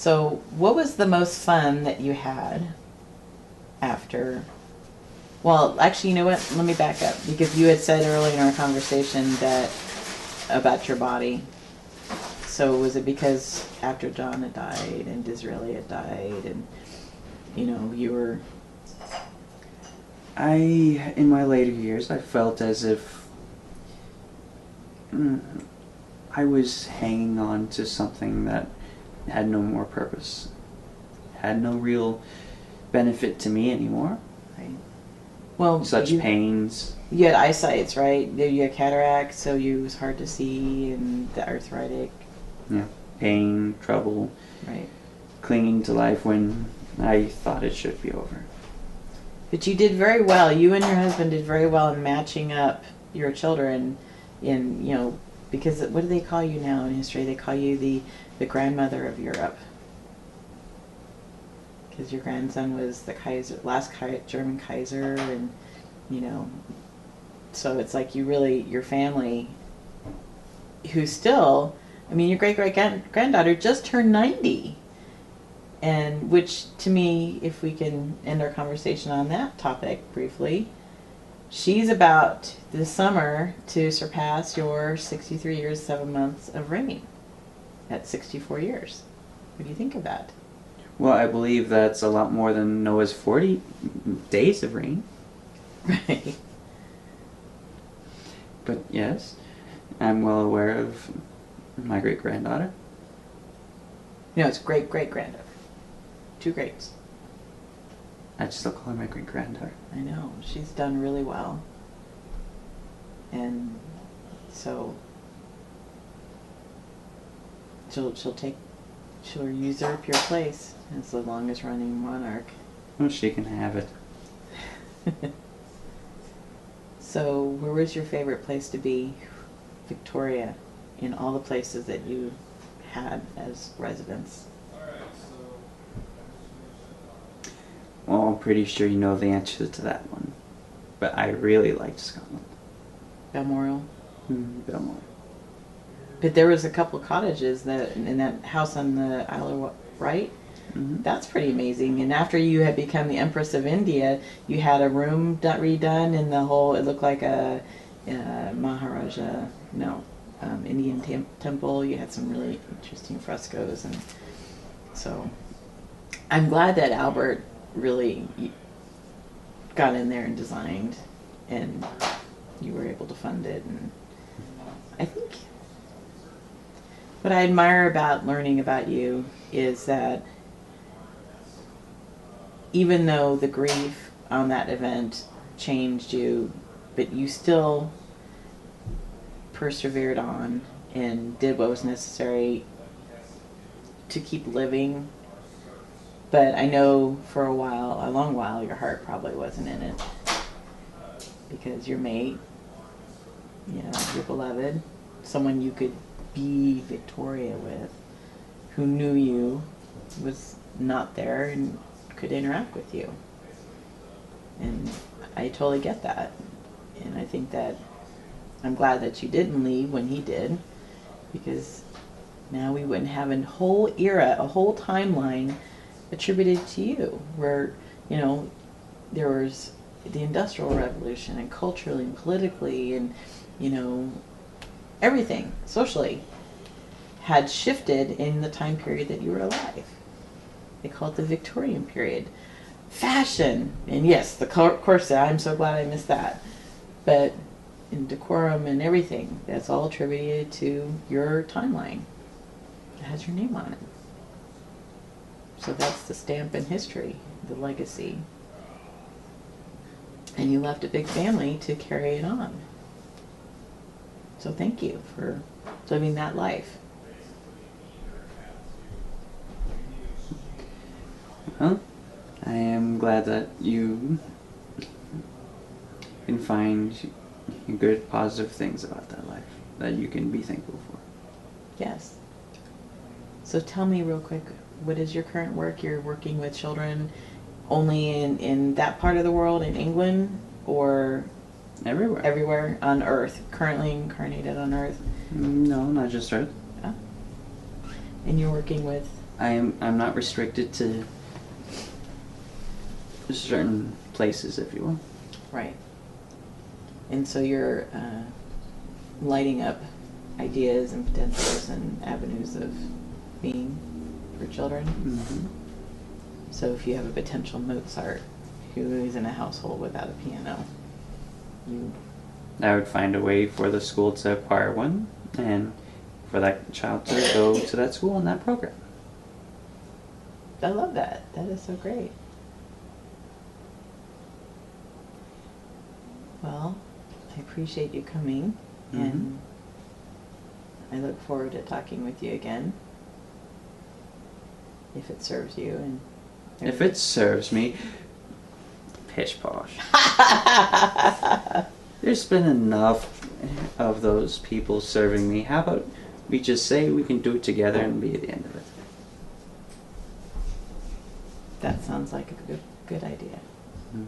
So, what was the most fun that you had after? Well, actually, you know what? Let me back up because you had said earlier in our conversation that about your body. So, was it because after John had died and Disraeli had died, and you were? In my later years, I felt as if I was hanging on to something that had no more purpose, had no real benefit to me anymore. Right. Well, such pains. You had eyesight, right? You had cataract, so it was hard to see, and the arthritic. Yeah, pain, trouble. Right. Clinging to life when I thought it should be over. But you did very well. You and your husband did very well in matching up your children in, because what do they call you now in history? They call you the grandmother of Europe. Because your grandson was the last German Kaiser, and, so it's like your family, who still, your great-great-granddaughter just turned 90. And which, to me, if we can end our conversation on that topic briefly, she's about this summer to surpass your 63 years, 7 months of reign at 64 years. What do you think of that? Well, I believe that's a lot more than Noah's 40 days of reign. Right. But yes, I'm well aware of my great-granddaughter. No, it's great-great-granddaughter. 2 greats. I still call her my great-granddaughter. I know. She's done really well. And so she'll usurp your place as the longest running monarch. Well, she can have it. So, where was your favorite place to be, Victoria, in all the places that you had as residents? Well, I'm pretty sure you know the answer to that one. But I really liked Scotland. Balmoral? Balmoral. But there was a couple of cottages that in that house on the Isle of Wight. Mm-hmm. That's pretty amazing. And after you had become the Empress of India, you had a room redone, and it looked like a Maharaja, Indian temple. You had some really interesting frescoes, and so I'm glad that Albert really got in there and designed, and you were able to fund it. And I think what I admire about learning about you is that even though the grief on that event changed you, but you still persevered on and did what was necessary to keep living. But I know for a long while, your heart probably wasn't in it. Because your mate, your beloved, someone you could be Victoria with, who knew you, was not there and could interact with you. And I totally get that. And I think that I'm glad that you didn't leave when he did, because now we wouldn't have a whole era, a whole timeline attributed to you, where, there was the Industrial Revolution, and culturally and politically and, everything socially had shifted in the time period that you were alive. They call it the Victorian period. Fashion, and yes, the corset, I'm so glad I missed that. But in decorum and everything, that's all attributed to your timeline. It has your name on it. So that's the stamp in history, the legacy. And you left a big family to carry it on. So thank you for living that life. Well, I am glad that you can find good, positive things about that life that you can be thankful for. Yes. So tell me real quick, what is your current work? You're working with children only in that part of the world, in England, or everywhere? Everywhere on Earth, currently incarnated on Earth? No, not just Earth. Oh. And you're working with I'm not restricted to certain places, if you will. Right. And so you're lighting up ideas and potentials and avenues of being for children. Mm-hmm. So if you have a potential Mozart who is in a household without a piano, I would find a way for the school to acquire one, and for that child to go to that school and that program. I love that. That is so great. Well, I appreciate you coming, and I look forward to talking with you again, if it serves you. And if it serves me, pish posh. There's been enough of those people serving me. How about we just say we can do it together and be at the end of it? That sounds like a good idea. Mm-hmm.